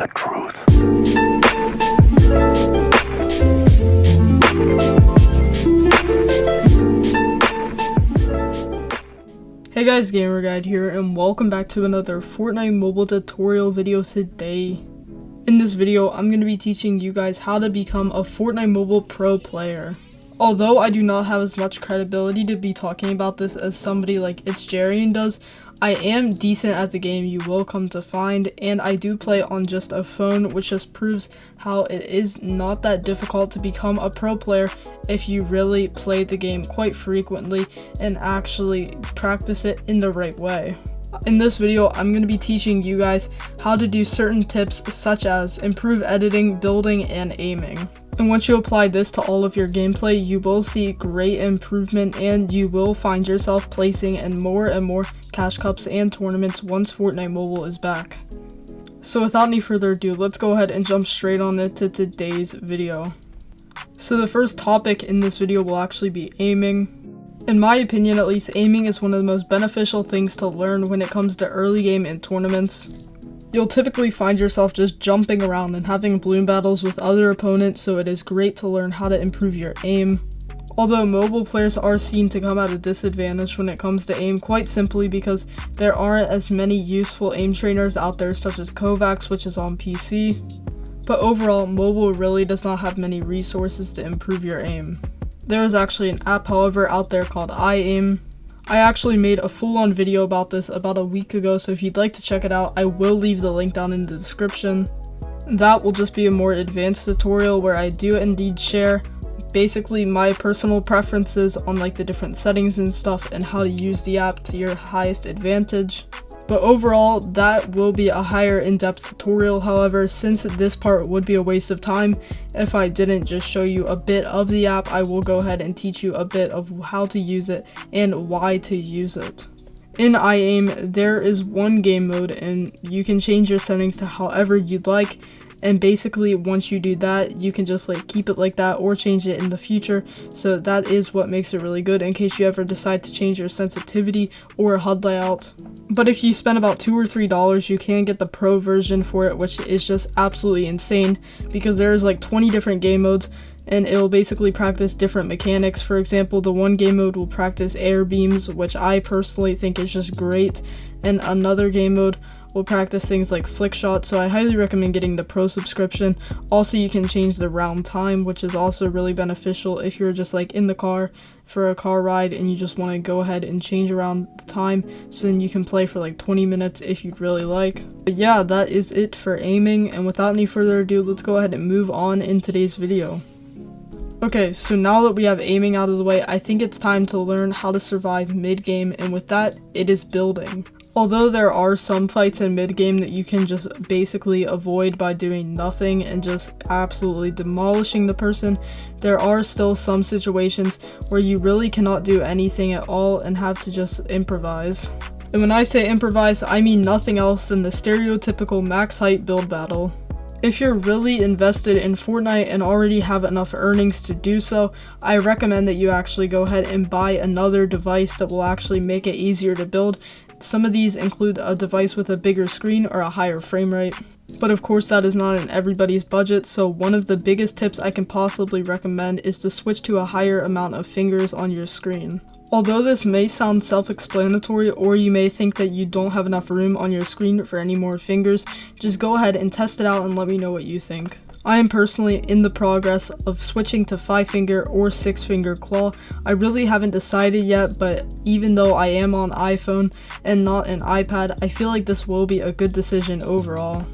the truth. Hey guys, Gamer Guide here, and welcome back to another Fortnite mobile tutorial video today. In this video, I'm going to be teaching you guys how to become a Fortnite mobile pro player. Although I do not have as much credibility to be talking about this as somebody like It's Jarian does, I am decent at the game, you will come to find, and I do play on just a phone, which just proves how it is not that difficult to become a pro player if you really play the game quite frequently and actually practice it in the right way. In this video, I'm going to be teaching you guys how to do certain tips such as improve editing, building, and aiming. And once you apply this to all of your gameplay, you will see great improvement and you will find yourself placing in more and more cash cups and tournaments once Fortnite Mobile is back. So without any further ado, let's go ahead and jump straight on into today's video. So the first topic in this video will actually be aiming. In my opinion, at least, aiming is one of the most beneficial things to learn when it comes to early game and tournaments. You'll typically find yourself just jumping around and having balloon battles with other opponents, so it is great to learn how to improve your aim. Although mobile players are seen to come at a disadvantage when it comes to aim, quite simply because there aren't as many useful aim trainers out there such as Kovacs, which is on PC. But overall, mobile really does not have many resources to improve your aim. There is actually an app, however, out there called iAim. I actually made a full-on video about this about a week ago, so if you'd like to check it out, I will leave the link down in the description. That will just be a more advanced tutorial where I do indeed share basically my personal preferences on like the different settings and stuff and how to use the app to your highest advantage. But overall, that will be a higher in-depth tutorial. However, since this part would be a waste of time if I didn't just show you a bit of the app, I will go ahead and teach you a bit of how to use it and why to use it. In iAim, there is one game mode and you can change your settings to however you'd like. And basically, once you do that, you can just like keep it like that or change it in the future. So that is what makes it really good in case you ever decide to change your sensitivity or HUD layout. But if you spend about $2 or $3, you can get the pro version for it, which is just absolutely insane because there's like 20 different game modes and it will basically practice different mechanics. For example, the one game mode will practice air beams, which I personally think is just great, and another game mode will practice things like flick shots, so I highly recommend getting the pro subscription. Also, you can change the round time, which is also really beneficial if you're just like in the car for a car ride and you just want to go ahead and change around the time, so then you can play for like 20 minutes if you'd really like. But yeah, that is it for aiming, and without any further ado, let's go ahead and move on in today's video. Okay, so now that we have aiming out of the way, I think it's time to learn how to survive mid-game, and with that, it is building. Although there are some fights in mid-game that you can just basically avoid by doing nothing and just absolutely demolishing the person, there are still some situations where you really cannot do anything at all and have to just improvise. And when I say improvise, I mean nothing else than the stereotypical max height build battle. If you're really invested in Fortnite and already have enough earnings to do so, I recommend that you actually go ahead and buy another device that will actually make it easier to build. Some of these include a device with a bigger screen or a higher frame rate. But of course that is not in everybody's budget, so one of the biggest tips I can possibly recommend is to switch to a higher amount of fingers on your screen. Although this may sound self-explanatory, or you may think that you don't have enough room on your screen for any more fingers, just go ahead and test it out and let me know what you think. I am personally in the progress of switching to 5-finger or 6-finger claw. I really haven't decided yet, but even though I am on iPhone and not an iPad, I feel like this will be a good decision overall.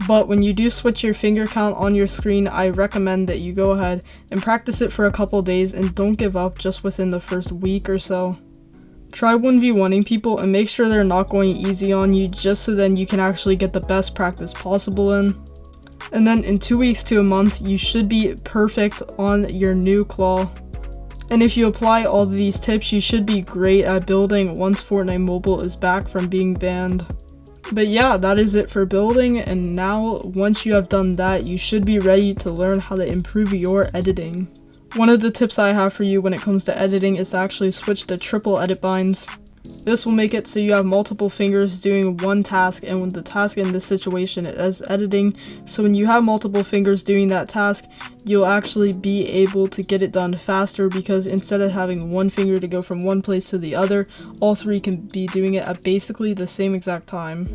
But when you do switch your finger count on your screen, I recommend that you go ahead and practice it for a couple days and don't give up just within the first week or so. Try 1v1ing people and make sure they're not going easy on you, just so then you can actually get the best practice possible in. And then in 2 weeks to a month, you should be perfect on your new claw. And if you apply all of these tips, you should be great at building once Fortnite Mobile is back from being banned. But yeah, that is it for building, and now once you have done that, you should be ready to learn how to improve your editing. One of the tips I have for you when it comes to editing is to actually switch to triple edit binds. This will make it so you have multiple fingers doing one task, and when the task in this situation is editing, so when you have multiple fingers doing that task, you'll actually be able to get it done faster, because instead of having one finger to go from one place to the other, all three can be doing it at basically the same exact time.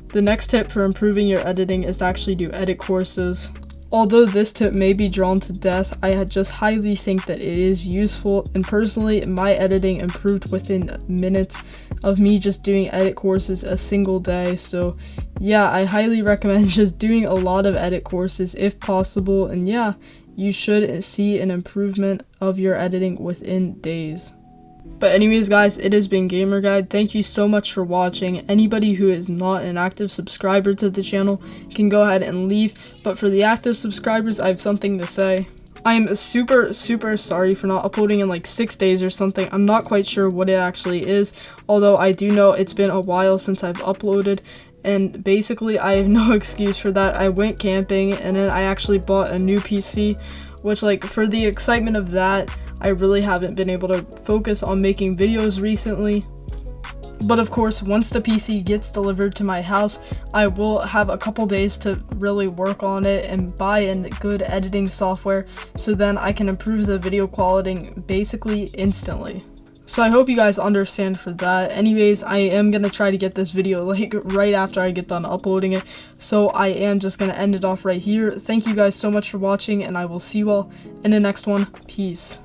The next tip for improving your editing is to actually do edit courses. Although this tip may be drawn to death, I just highly think that it is useful, and personally, my editing improved within minutes of me just doing edit courses a single day. So yeah, I highly recommend just doing a lot of edit courses if possible, and yeah, you should see an improvement of your editing within days. But anyways guys, it has been Gamer Guide. Thank you so much for watching. Anybody who is not an active subscriber to the channel can go ahead and leave, but for the active subscribers, I have something to say. I am super sorry for not uploading in like 6 days or something. I'm not quite sure what it actually is, although I do know it's been a while since I've uploaded, and basically I have no excuse for that. I went camping and then I actually bought a new PC, which, like, for the excitement of that, I really haven't been able to focus on making videos recently. But of course, once the PC gets delivered to my house, I will have a couple days to really work on it and buy a good editing software, so then I can improve the video quality basically instantly. So I hope you guys understand for that. Anyways, I am gonna try to get this video like right after I get done uploading it, so I am just gonna end it off right here. Thank you guys so much for watching, and I will see you all in the next one. Peace.